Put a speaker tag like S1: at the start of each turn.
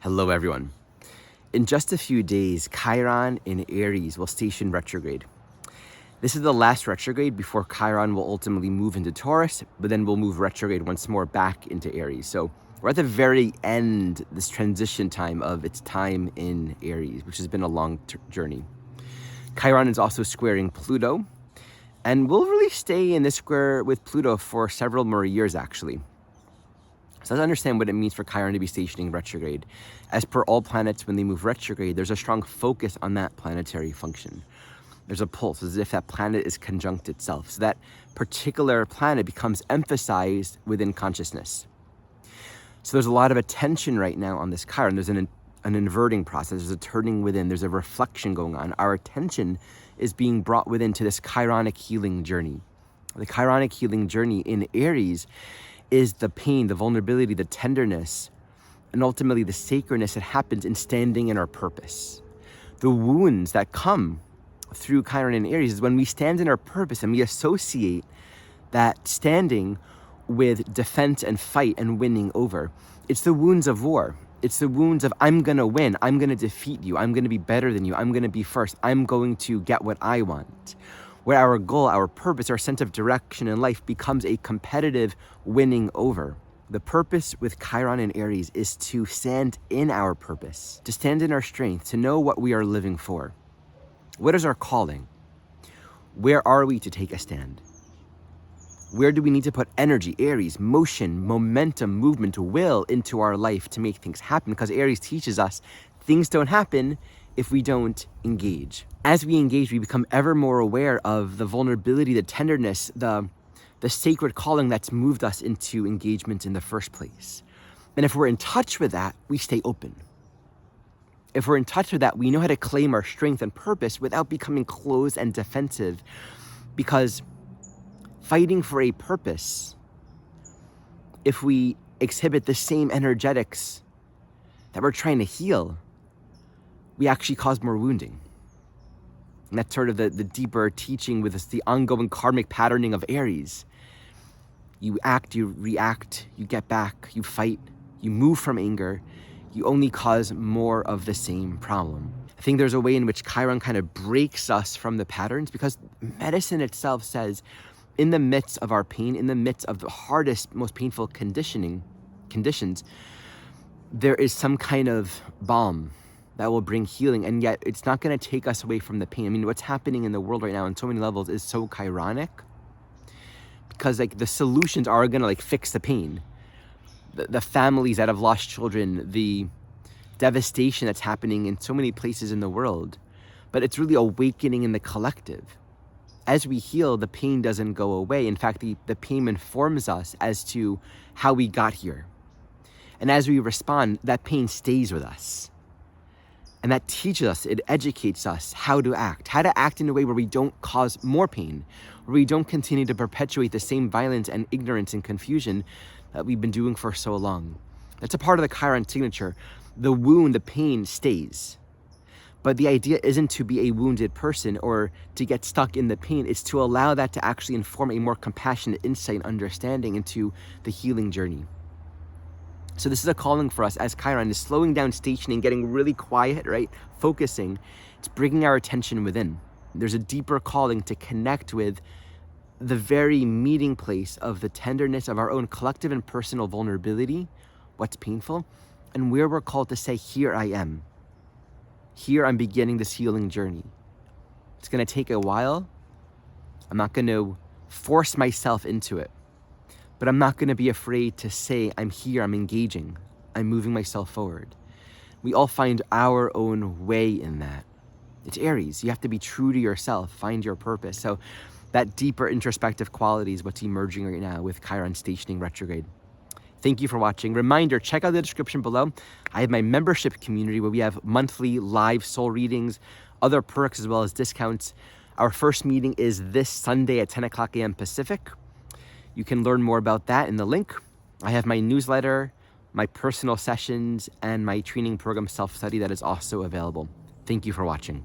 S1: Hello everyone. In just a few days, Chiron in Aries will station retrograde. This is the last retrograde before Chiron will ultimately move into Taurus, but then will move retrograde once more back into Aries. So we're at the very end, this transition time of its time in Aries, which has been a long journey. Chiron is also squaring Pluto, and will really stay in this square with Pluto for several more years actually. So let's understand what it means for Chiron to be stationing retrograde. As per all planets, when they move retrograde, there's a strong focus on that planetary function. There's a pulse, as if that planet is conjunct itself. So that particular planet becomes emphasized within consciousness. So there's a lot of attention right now on this Chiron. There's an inverting process, there's a turning within, there's a reflection going on. Our attention is being brought within to this Chironic healing journey. The Chironic healing journey in Aries is the pain, the vulnerability, the tenderness, and ultimately the sacredness that happens in standing in our purpose. The wounds that come through Chiron in Aries is when we stand in our purpose and we associate that standing with defense and fight and winning over. It's the wounds of war. It's the wounds of I'm gonna win, I'm gonna defeat you, I'm gonna be better than you, I'm gonna be first, I'm going to get what I want. Where our goal, our purpose, our sense of direction in life becomes a competitive winning over. The purpose with Chiron in Aries is to stand in our purpose, to stand in our strength, to know what we are living for. What is our calling? Where are we to take a stand? Where do we need to put energy, Aries, motion, momentum, movement, will into our life to make things happen? Because Aries teaches us things don't happen if we don't engage. As we engage, we become ever more aware of the vulnerability, the tenderness, the sacred calling that's moved us into engagement in the first place. And if we're in touch with that, we stay open. If we're in touch with that, we know how to claim our strength and purpose without becoming closed and defensive. Because fighting for a purpose, if we exhibit the same energetics that we're trying to heal, we actually cause more wounding. And that's sort of the deeper teaching with this, the ongoing karmic patterning of Aries. You act, you react, you get back, you fight, you move from anger, you only cause more of the same problem. I think there's a way in which Chiron kind of breaks us from the patterns, because medicine itself says in the midst of our pain, in the midst of the hardest, most painful conditions, there is some kind of balm that will bring healing, and yet it's not going to take us away from the pain. I mean, what's happening in the world right now on so many levels is so Chironic, because like the solutions are going to like fix the pain. The families that have lost children, the devastation that's happening in so many places in the world, but it's really awakening in the collective. As we heal, the pain doesn't go away. In fact, the pain informs us as to how we got here. And as we respond, that pain stays with us. And that teaches us, it educates us how to act in a way where we don't cause more pain, where we don't continue to perpetuate the same violence and ignorance and confusion that we've been doing for so long. That's a part of the Chiron signature. The wound, the pain stays. But the idea isn't to be a wounded person or to get stuck in the pain. It's to allow that to actually inform a more compassionate insight and understanding into the healing journey. So this is a calling for us as Chiron is slowing down, stationing, getting really quiet, right? Focusing. It's bringing our attention within. There's a deeper calling to connect with the very meeting place of the tenderness of our own collective and personal vulnerability, what's painful, and where we're called to say, here I am. Here I'm beginning this healing journey. It's going to take a while. I'm not going to force myself into it. But I'm not going to be afraid to say, I'm here, I'm engaging, I'm moving myself forward. We all find our own way in that. It's Aries. You have to be true to yourself, find your purpose. So that deeper introspective quality is what's emerging right now with Chiron stationing retrograde. Thank you for watching. Reminder, check out the description below. I have my membership community where we have monthly live soul readings, other perks as well as discounts. Our first meeting is this Sunday at 10 o'clock a.m. Pacific. You can learn more about that in the link. I have my newsletter, my personal sessions, and my training program self-study that is also available. Thank you for watching.